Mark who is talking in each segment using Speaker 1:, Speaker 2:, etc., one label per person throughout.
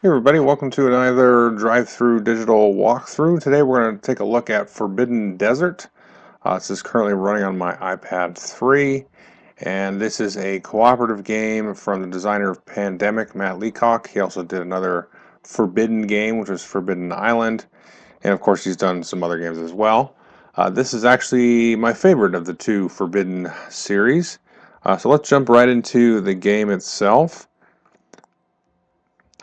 Speaker 1: Hey everybody, welcome to another drive-through digital walkthrough. Today we're going to take a look at Forbidden Desert. This is currently running on my iPad 3, and this is a cooperative game from the designer of Pandemic, Matt Leacock. He also did another Forbidden game, which was Forbidden Island, and of course he's done some other games as well. This is actually my favorite of the two Forbidden series. So let's jump right into the game itself.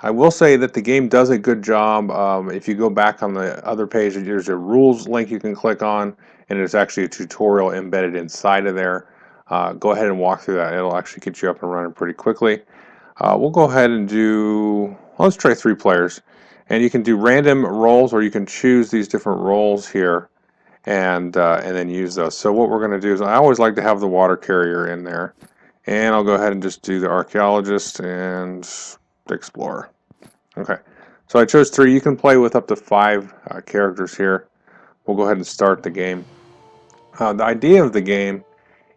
Speaker 1: I will say that the game does a good job. If you go back on the other page, there's a rules link you can click on, and there's actually a tutorial embedded inside of there. Go ahead and walk through that. It'll actually get you up and running pretty quickly. We'll go ahead and do, let's try 3 players. And you can do random roles, or you can choose these different roles here and then use those. So what we're going to do is I always like to have the water carrier in there. And I'll go ahead and just do the archaeologist and the explorer. Okay, so I chose 3. You can play with up to 5 characters here. We'll go ahead and start the game. The idea of the game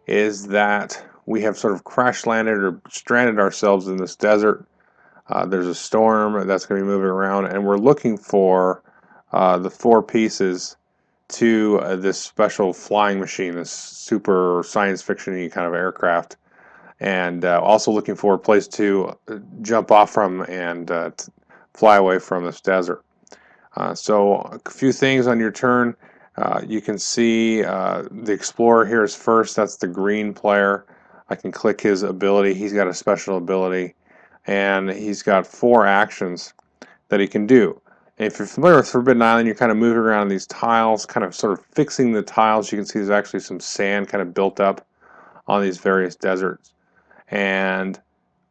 Speaker 1: is that we have sort of crash landed or stranded ourselves in this desert. There's a storm that's going to be moving around, and we're looking for the 4 pieces to this special flying machine, this super science fiction-y kind of aircraft, and also looking for a place to jump off from and fly away from this desert. So a few things on your turn. You can see the explorer here is first. That's the green player. I can click his ability. He's got a special ability, and he's got 4 actions that he can do. And if you're familiar with Forbidden Island, you're kind of moving around these tiles, kind of sort of fixing the tiles. You can see there's actually some sand kind of built up on these various deserts. And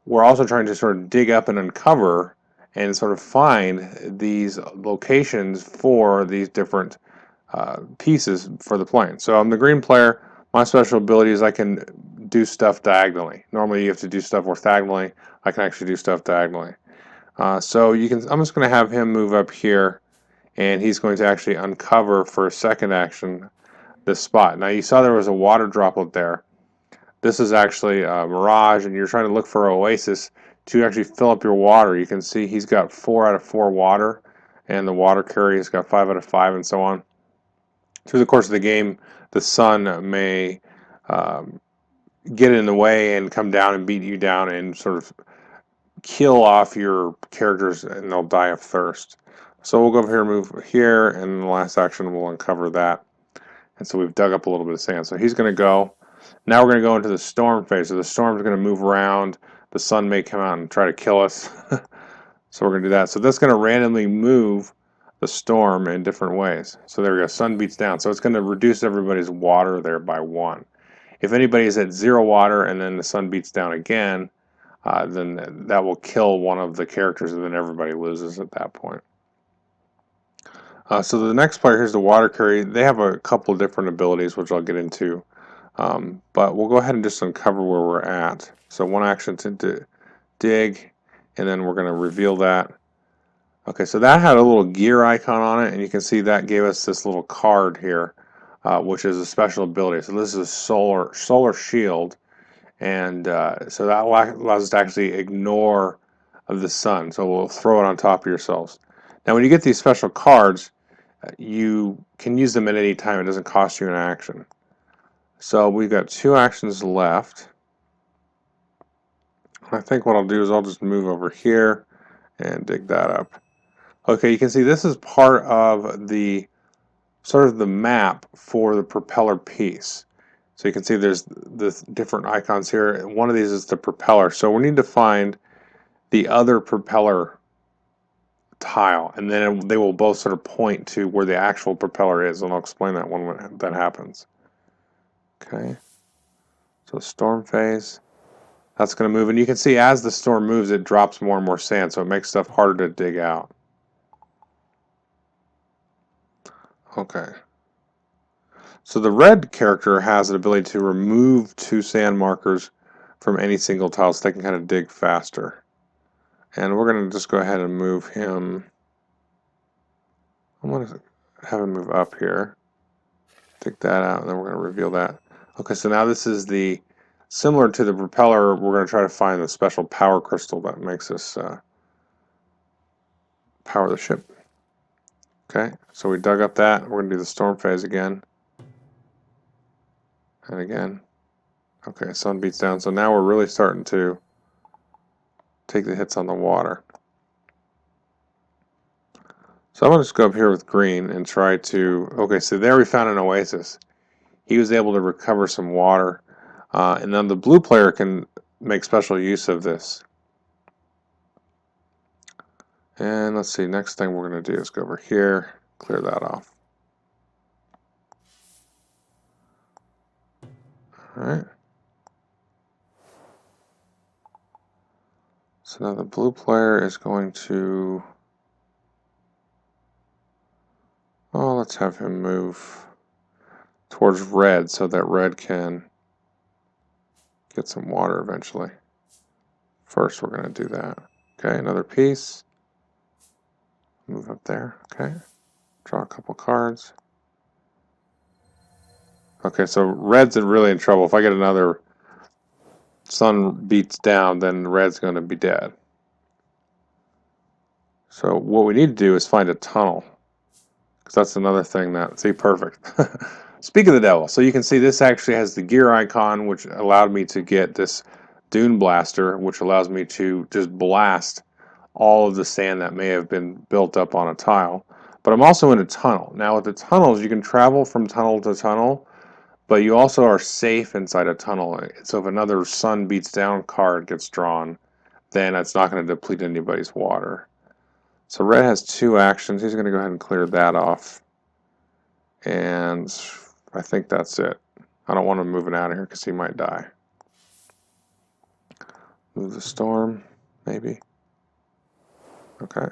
Speaker 1: we're also trying to sort of dig up and uncover and sort of find these locations for these different pieces for the plane. So I'm the green player. My special ability is I can do stuff diagonally. Normally you have to do stuff orthogonally. I can actually do stuff diagonally. So you can. I'm just going to have him move up here, and he's going to actually uncover for a second action this spot. Now you saw there was a water droplet there. This is actually a mirage, and you're trying to look for an oasis to actually fill up your water. You can see he's got 4 out of 4 water, and the water carrier's got 5 out of 5, and so on. Through the course of the game, the sun may get in the way and come down and beat you down and sort of kill off your characters, and they'll die of thirst. So we'll go over here, move here, and the last action will uncover that. And so we've dug up a little bit of sand. So he's going to go. Now we're going to go into the storm phase. So the storm's going to move around. The sun may come out and try to kill us. So we're going to do that. So that's going to randomly move the storm in different ways. So there we go. Sun beats down. So it's going to reduce everybody's water there by 1. If anybody's at 0 water and then the sun beats down again, then that will kill one of the characters, and then everybody loses at that point. So the next player, here's the water carrier. They have a couple of different abilities, which I'll get into. But we'll go ahead and just uncover where we're at. So 1 action to dig, and then we're going to reveal that. Okay, so that had a little gear icon on it, and you can see that gave us this little card here, which is a special ability. So this is a solar shield, and so that allows us to actually ignore the sun. So we'll throw it on top of yourselves. Now, when you get these special cards, you can use them at any time. It doesn't cost you an action. So we've got 2 actions left. I think what I'll do is I'll just move over here and dig that up. Okay, you can see this is part of the sort of the map for the propeller piece. So you can see there's the different icons here. One of these is the propeller. So we need to find the other propeller tile, and then they will both sort of point to where the actual propeller is, and I'll explain that when that happens. Okay, so storm phase, that's going to move, and you can see as the storm moves, it drops more and more sand, so it makes stuff harder to dig out. Okay. So the red character has an ability to remove 2 sand markers from any single tile, so they can kind of dig faster. And we're going to just go ahead and move him. I'm going to have him move up here. Take that out, and then we're going to reveal that. Okay, so now this is the, similar to the propeller, we're going to try to find the special power crystal that makes us power the ship. Okay, so we dug up that. We're going to do the storm phase again. And again. Okay, sun beats down. So now we're really starting to take the hits on the water. So I'm going to just go up here with green and try to... Okay, so there we found an oasis. He was able to recover some water. And then the blue player can make special use of this. And let's see, next thing we're going to do is go over here, clear that off. Alright. So now the blue player is going to... Oh, let's have him move towards red so that red can get some water eventually. First, we're going to do that. Okay, another piece. Move up there. Okay. Draw a couple cards. Okay, so red's really in trouble. If I get another sun beats down, then red's going to be dead. So what we need to do is find a tunnel. Because that's another thing that... See, perfect. Speak of the devil. So you can see this actually has the gear icon, which allowed me to get this Dune Blaster, which allows me to just blast all of the sand that may have been built up on a tile. But I'm also in a tunnel. Now with the tunnels, you can travel from tunnel to tunnel, but you also are safe inside a tunnel. So if another sun beats down card gets drawn, then it's not going to deplete anybody's water. So red has two actions. He's going to go ahead and clear that off. And I think that's it. I don't want him moving out of here because he might die. Move the storm, maybe. Okay.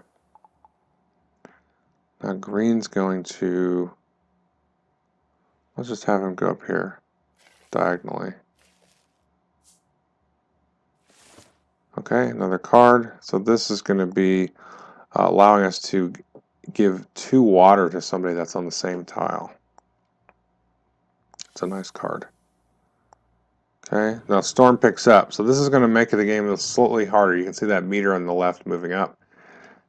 Speaker 1: Now green's going to... Let's just have him go up here diagonally. Okay, another card. So this is going to be allowing us to give 2 water to somebody that's on the same tile. It's a nice card. Okay, now storm picks up. So this is going to make the game slightly harder. You can see that meter on the left moving up.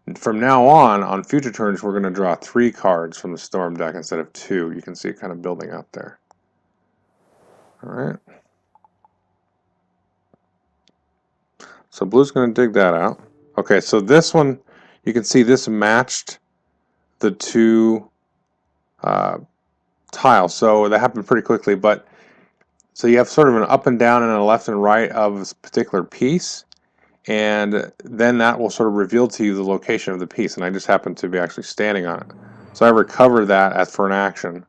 Speaker 1: And from now on future turns, we're going to draw 3 cards from the storm deck instead of 2. You can see it kind of building up there. Alright. So blue's going to dig that out. Okay, so this one, you can see this matched the 2 tiles. So that happened pretty quickly, but so you have sort of an up and down and a left and right of this particular piece, and then that will sort of reveal to you the location of the piece, and I just happen to be actually standing on it. So I recover that for an action,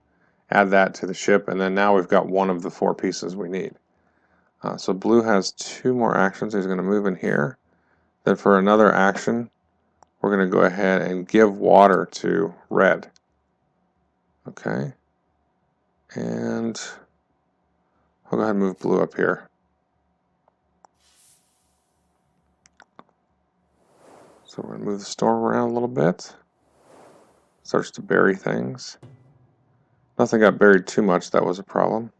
Speaker 1: add that to the ship, and then now we've got one of the 4 pieces we need. So blue has 2 more actions. He's going to move in here. Then for another action, we're going to go ahead and give water to red. Okay. And I'll go ahead and move blue up here. So we're going to move the storm around a little bit. Starts to bury things. Nothing got buried too much. That was a problem.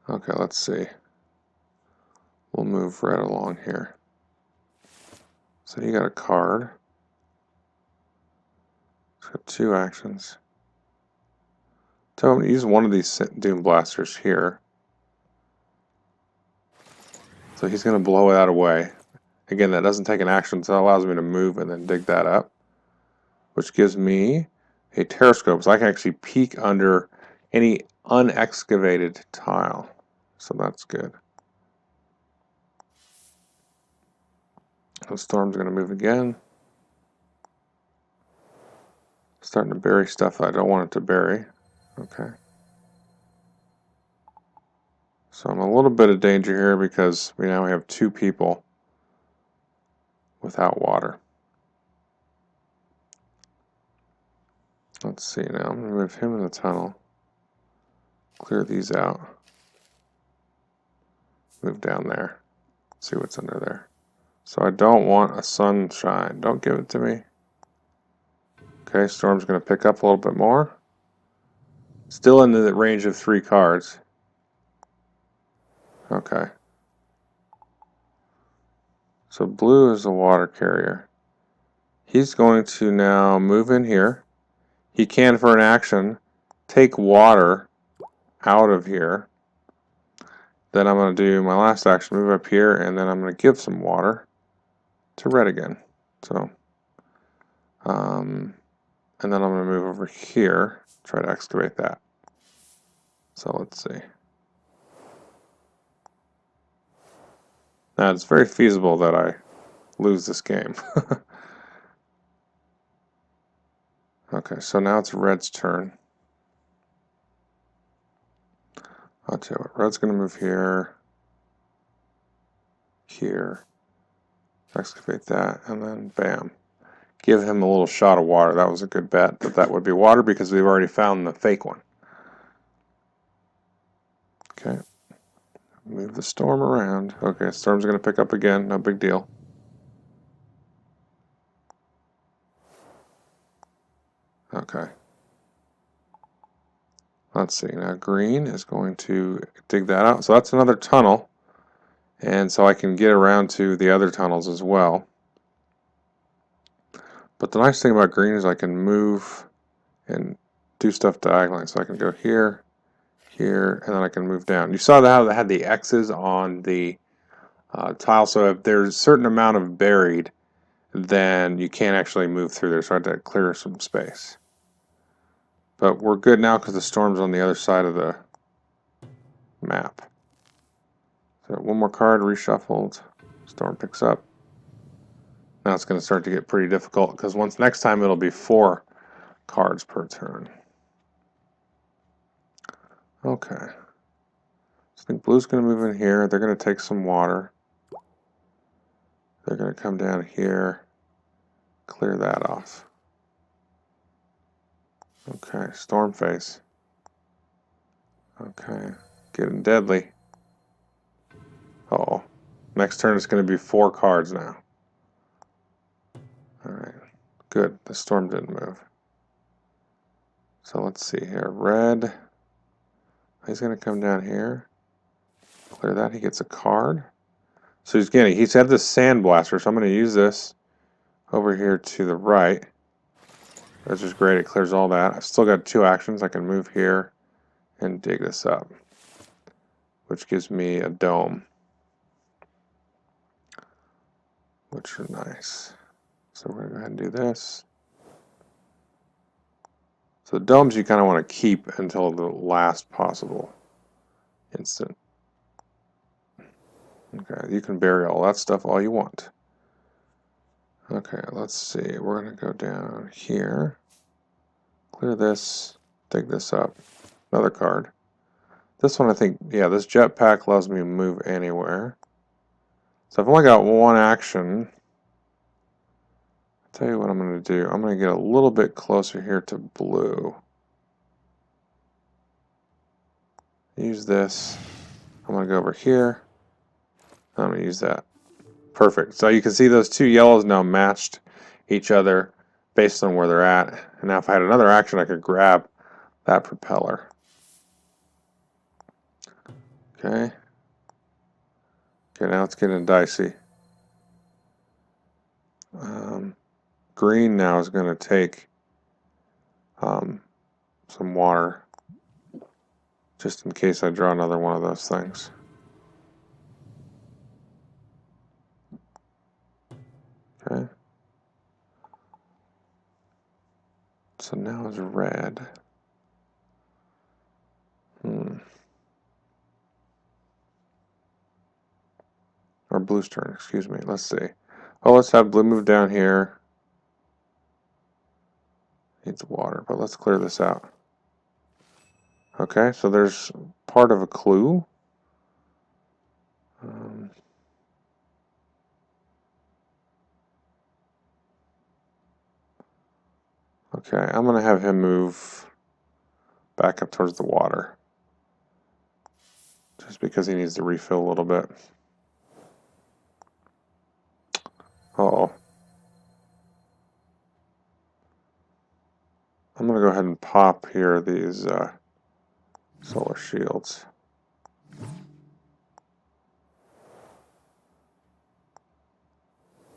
Speaker 1: Okay, let's see. We'll move red along here. So he got a card. He's got 2 actions. Tell him to use one of these Dune Blasters here. So he's going to blow that away. Again, that doesn't take an action, so that allows me to move and then dig that up, which gives me a terrascope, so I can actually peek under any unexcavated tile. So that's good. The storm's going to move again. Starting to bury stuff that I don't want it to bury. Okay. So I'm in a little bit of danger here because we now have 2 people without water. Let's see now. I'm going to move him in the tunnel. Clear these out. Move down there. See what's under there. So I don't want a sunshine. Don't give it to me. Okay, storm's going to pick up a little bit more. Still in the range of 3 cards. Okay. So blue is the water carrier. He's going to now move in here. He can, for an action, take water out of here. Then I'm going to do my last action, move up here, and then I'm going to give some water to red again. So, and then I'm going to move over here, try to excavate that. So let's see. Now it's very feasible that I lose this game. Okay, so now it's red's turn. I'll tell you what, red's going to move here, here, excavate that, and then bam. Give him a little shot of water. That was a good bet that would be water because we've already found the fake one. Okay. Move the storm around. Okay, storm's going to pick up again. No big deal. Okay. Let's see. Now green is going to dig that out. So that's another tunnel. And so I can get around to the other tunnels as well. But the nice thing about green is I can move and do stuff diagonally. So I can go here, here, and then I can move down. You saw how they had the X's on the tile. So if there's a certain amount of buried, then you can't actually move through there. So I had to clear some space. But we're good now because the storm's on the other side of the map. So one more card reshuffled. Storm picks up. Now it's going to start to get pretty difficult because next time it'll be 4 cards per turn. Okay. So I think blue's going to move in here. They're going to take some water. They're going to come down here, clear that off. Okay, storm face. Okay, getting deadly. Uh-oh. Next turn it's going to be 4 cards now. Alright, good. The storm didn't move. So let's see here. Red. He's going to come down here. Clear that. He gets a card. So he's had this Sand Blaster, so I'm going to use this over here to the right. Which is great. It clears all that. I've still got 2 actions. I can move here and dig this up, which gives me a dome, which are nice. So we're going to go ahead and do this. So domes you kind of want to keep until the last possible instant. Okay, you can bury all that stuff all you want. Okay, let's see. We're going to go down here. Clear this. Dig this up. Another card. This one I think, yeah, this jetpack allows me to move anywhere. So I've only got 1 action. I'll tell you what I'm going to do. I'm going to get a little bit closer here to blue. Use this. I'm going to go over here. I'm going to use that. Perfect. So you can see those 2 yellows now matched each other based on where they're at. And now if I had another action, I could grab that propeller. Okay. Okay, now it's getting dicey. Green now is going to take some water, just in case I draw another one of those things. Okay. So now it's red. Or blue's turn, excuse me. Let's see. Oh, let's have blue move down here. Needs water, but let's clear this out. Okay, so there's part of a clue. Okay, I'm going to have him move back up towards the water. Just because he needs to refill a little bit. Uh-oh. I'm going to go ahead and pop here these solar shields.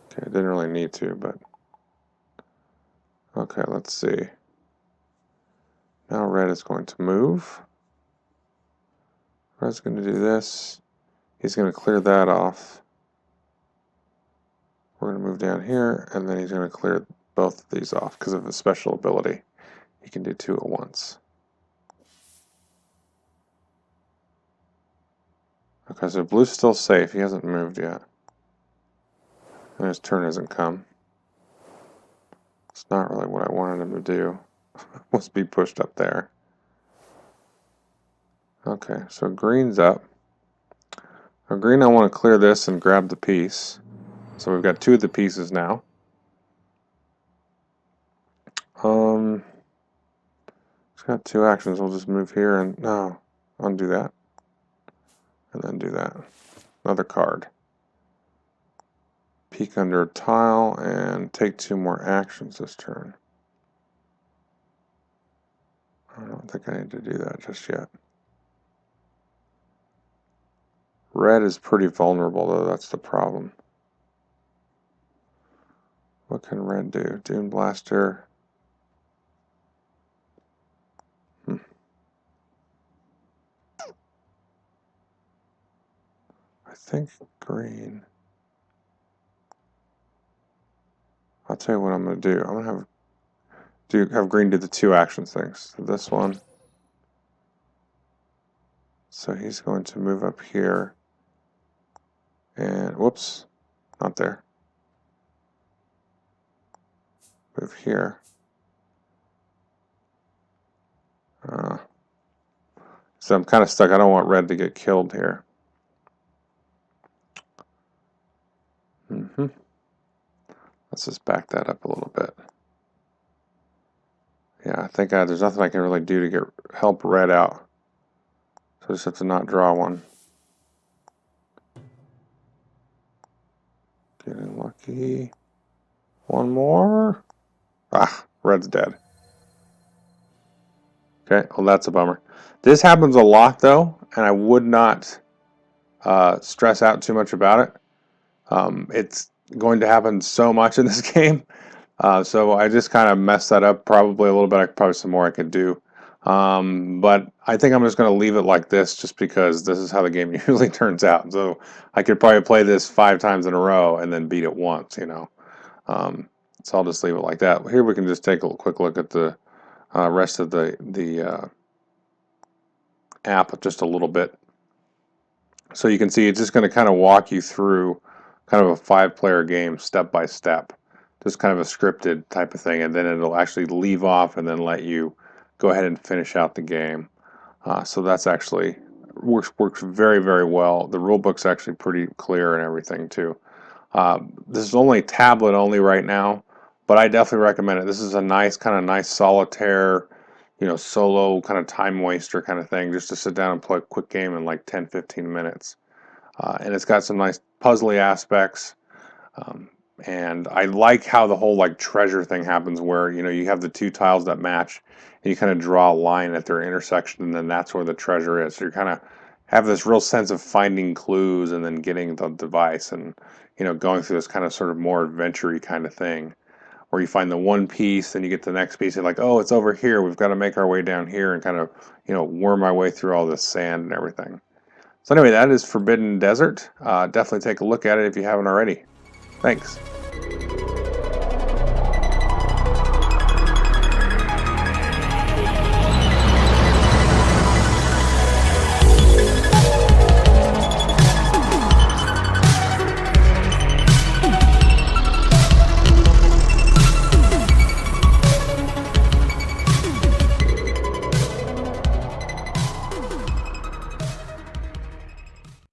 Speaker 1: Okay, I didn't really need to, but Okay, let's see. Now red is going to move. Red's going to do this. He's going to clear that off. We're going to move down here, and then he's going to clear both of these off because of his special ability. He can do two at once. Okay, so blue's still safe. He hasn't moved yet. And his turn hasn't come. It's not really what I wanted him to do. Was be pushed up there. Okay, so green's up. Now green, I want to clear this and grab the piece. So we've got two of the pieces now. It's got two actions. We'll just move here and no, undo that, and then do that. Another card. Peek under a tile and take two more actions this turn. I don't think I need to do that just yet. Red is pretty vulnerable though, that's the problem. What can red do? Dune Blaster. I think green. I'll tell you what I'm going to do. I'm going to have green do the two action things. So this one. So he's going to move up here. And whoops, not there. Move here. So I'm kind of stuck. I don't want red to get killed here. Let's just back that up a little bit. Yeah, I think there's nothing I can really do to help red out. So I just have to not draw one. Getting lucky. One more. Ah, red's dead. Okay, well that's a bummer. This happens a lot though, and I would not stress out too much about it. It's going to happen so much in this game. So I just kind of messed that up probably a little bit. Probably some more I could do. But I think I'm just going to leave it like this just because this is how the game usually turns out. So I could probably play this 5 times in a row and then beat it once, you know. So I'll just leave it like that. Here we can just take a quick look at the rest of the app just a little bit. So you can see it's just going to kind of walk you through kind of a 5-player game step by step. Just kind of a scripted type of thing, and then it'll actually leave off and then let you go ahead and finish out the game. So that's actually works very, very well. The rule book's actually pretty clear and everything too. This is only tablet only right now, but I definitely recommend it. This is a nice solitaire, you know, solo kind of time waster kind of thing, just to sit down and play a quick game in like 10-15 minutes. And it's got some nice puzzly aspects. And I like how the whole like treasure thing happens where, you know, you have the two tiles that match and you kind of draw a line at their intersection and then that's where the treasure is. So you kind of have this real sense of finding clues and then getting the device and, you know, going through this kind of sort of more adventure-y kind of thing where you find the one piece, then you get the next piece and like, oh, it's over here. We've got to make our way down here and kind of, you know, worm our way through all this sand and everything. So anyway, that is Forbidden Desert. Definitely take a look at it if you haven't already. Thanks.